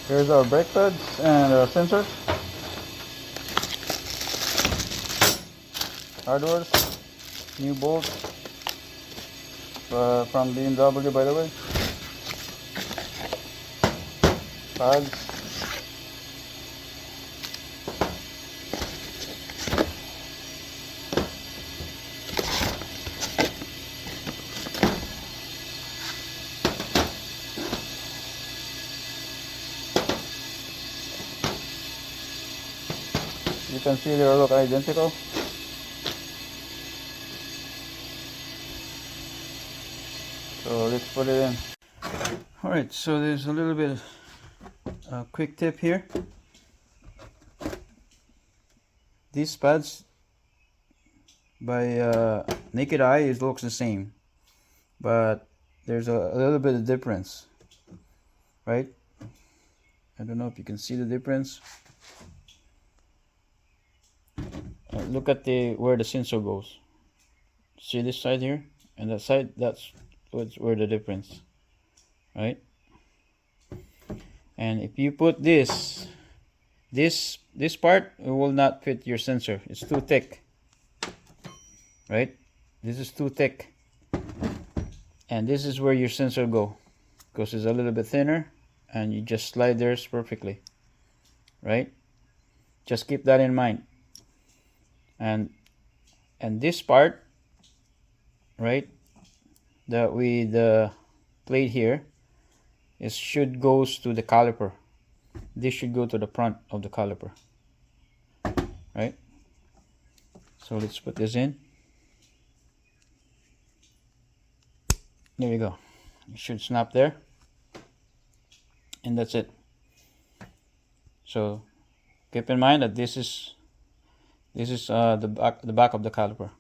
Here's our brake pads and our sensors. Hardwares, new bolts from BMW, by the way. Pads. You can see they look identical. So let's put it in. Alright, so there's a little bit of quick tip here. These pads by naked eye it looks the same, but there's a little bit of difference, right? I don't know if you can see the difference. Look at where the sensor goes. See this side here and that side, that's where the difference. right? And if you put this part, it will not fit your sensor. It's too thick, right? This is too thick, and this is where your sensor go, because it's a little bit thinner, and you just slide theirs perfectly, right? Just keep that in mind. And this part, right, the plate here, it should goes to the caliper. This should go to the front of the caliper, right? So let's put this in. There you go. It should snap there, and that's it. So keep in mind that this is the back of the caliper.